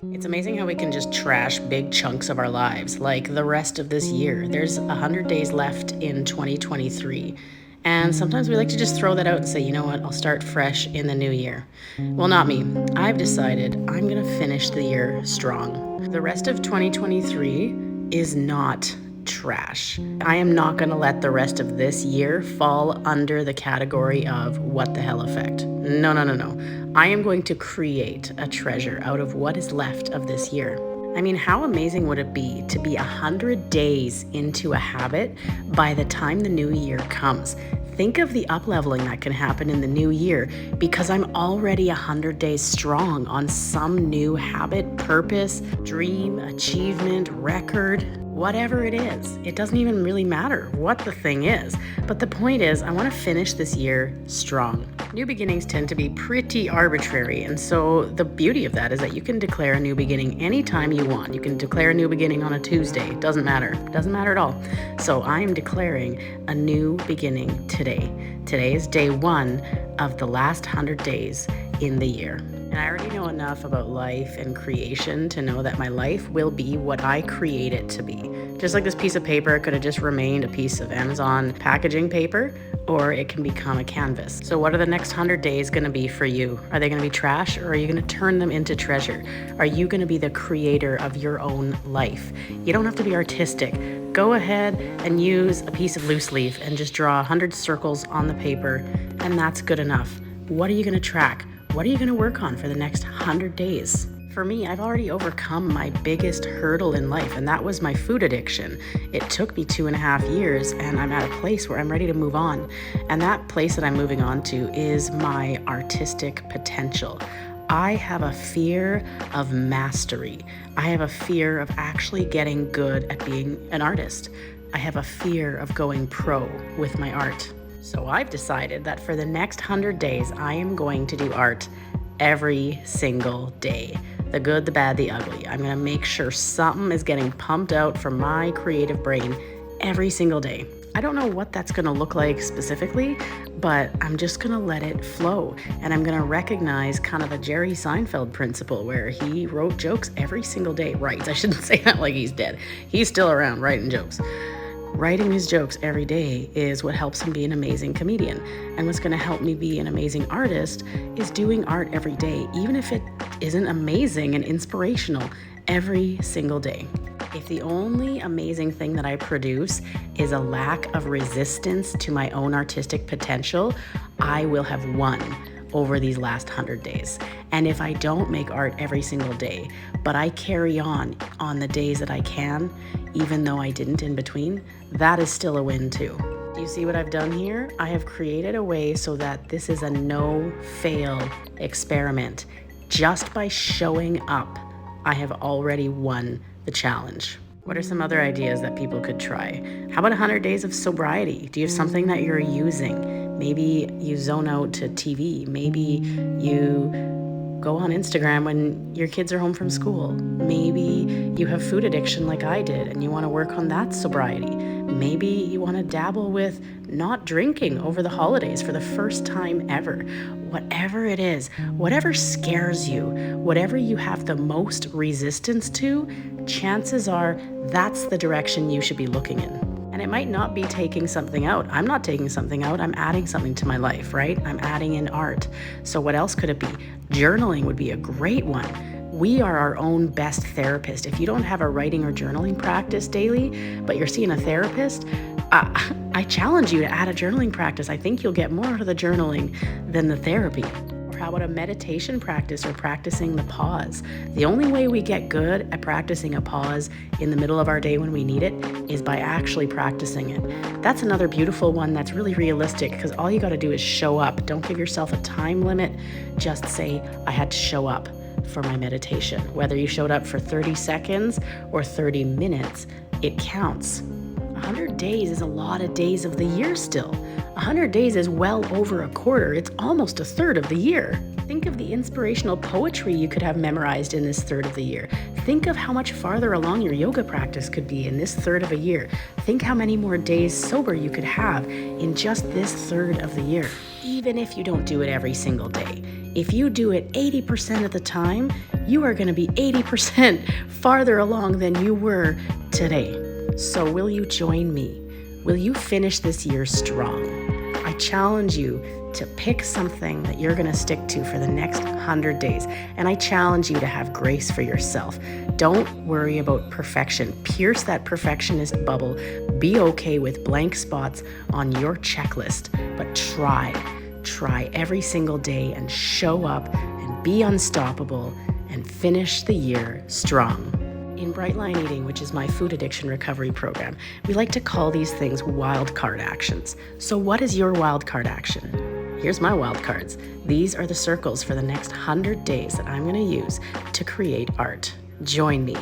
It's amazing how we can just trash big chunks of our lives, like the rest of this year. There's 100 days left in 2023. And sometimes we like to just throw that out and say, you know what, I'll start fresh in the new year. Well, not me. I've decided I'm going to finish the year strong. The rest of 2023 is not trash. I am not going to let the rest of this year fall under the category of what the hell effect. No, no, no, no. I am going to create a treasure out of what is left of this year. I mean, how amazing would it be to be 100 days into a habit by the time the new year comes? Think of the up-leveling that can happen in the new year because I'm already 100 days strong on some new habit, purpose, dream, achievement, record, whatever it is. It doesn't even really matter what the thing is. But the point is, I want to finish this year strong. New beginnings tend to be pretty arbitrary, and so the beauty of that is that you can declare a new beginning anytime you want. You can declare a new beginning on a Tuesday. Doesn't matter at all. So I am declaring a new beginning today. Today is day 1 of the last 100 days in the year. And I already know enough about life and creation to know that my life will be what I create it to be. Just like this piece of paper, it could have just remained a piece of Amazon packaging paper, or it can become a canvas. So what are the next 100 days going to be for you? Are they going to be trash, or are you going to turn them into treasure? Are you going to be the creator of your own life? You don't have to be artistic. Go ahead and use a piece of loose leaf and just draw 100 circles on the paper, and that's good enough. What are you going to track? What are you going to work on for the next 100 days? For me, I've already overcome my biggest hurdle in life, and that was my food addiction. It took me 2.5 years, and I'm at a place where I'm ready to move on. And that place that I'm moving on to is my artistic potential. I have a fear of mastery. I have a fear of actually getting good at being an artist. I have a fear of going pro with my art. So I've decided that for the next 100 days, I am going to do art every single day. The good, the bad, the ugly. I'm going to make sure something is getting pumped out from my creative brain every single day. I don't know what that's going to look like specifically, but I'm just going to let it flow. And I'm going to recognize kind of the Jerry Seinfeld principle where he wrote jokes every single day. Right, I shouldn't say that like he's dead. He's still around writing jokes. Writing his jokes every day is what helps him be an amazing comedian. And what's going to help me be an amazing artist is doing art every day, even if it isn't amazing and inspirational, every single day. If the only amazing thing that I produce is a lack of resistance to my own artistic potential, I will have won over these last 100 days. And if I don't make art every single day, but I carry on the days that I can, even though I didn't in between, that is still a win too. Do you see what I've done here? I have created a way so that this is a no-fail experiment. Just by showing up, I have already won the challenge. What are some other ideas that people could try? How about 100 days of sobriety? Do you have something that you're using? Maybe you zone out to TV. Maybe you go on Instagram when your kids are home from school. Maybe you have food addiction like I did and you want to work on that sobriety. Maybe you want to dabble with not drinking over the holidays for the first time ever. Whatever it is, whatever scares you, whatever you have the most resistance to, chances are that's the direction you should be looking in. And it might not be taking something out. I'm not taking something out. I'm adding something to my life, right? I'm adding in art. So what else could it be? Journaling would be a great one. We are our own best therapist. If you don't have a writing or journaling practice daily, but you're seeing a therapist, I challenge you to add a journaling practice. I think you'll get more out of the journaling than the therapy. Or how about a meditation practice or practicing the pause? The only way we get good at practicing a pause in the middle of our day when we need it is by actually practicing it. That's another beautiful one that's really realistic because all you got to do is show up. Don't give yourself a time limit. Just say, I had to show up for my meditation. Whether you showed up for 30 seconds or 30 minutes, it counts. 100 days is a lot of days of the year still. 100 days is well over a quarter. It's almost a third of the year. Think of the inspirational poetry you could have memorized in this third of the year. Think of how much farther along your yoga practice could be in this third of a year. Think how many more days sober you could have in just this third of the year. Even if you don't do it every single day, If you do it 80% of the time, you are going to be 80% farther along than you were today. So will you join me? Will you finish this year strong? I challenge you to pick something that you're going to stick to for the next 100 days. And I challenge you to have grace for yourself. Don't worry about perfection. Pierce that perfectionist bubble. Be okay with blank spots on your checklist, but try every single day and show up and be unstoppable and finish the year strong. In Bright Line Eating, which is my food addiction recovery program, we like to call these things wild card actions. So what is your wild card action? Here's my wild cards. These are the circles for the next 100 days that I'm going to use to create art. Join me.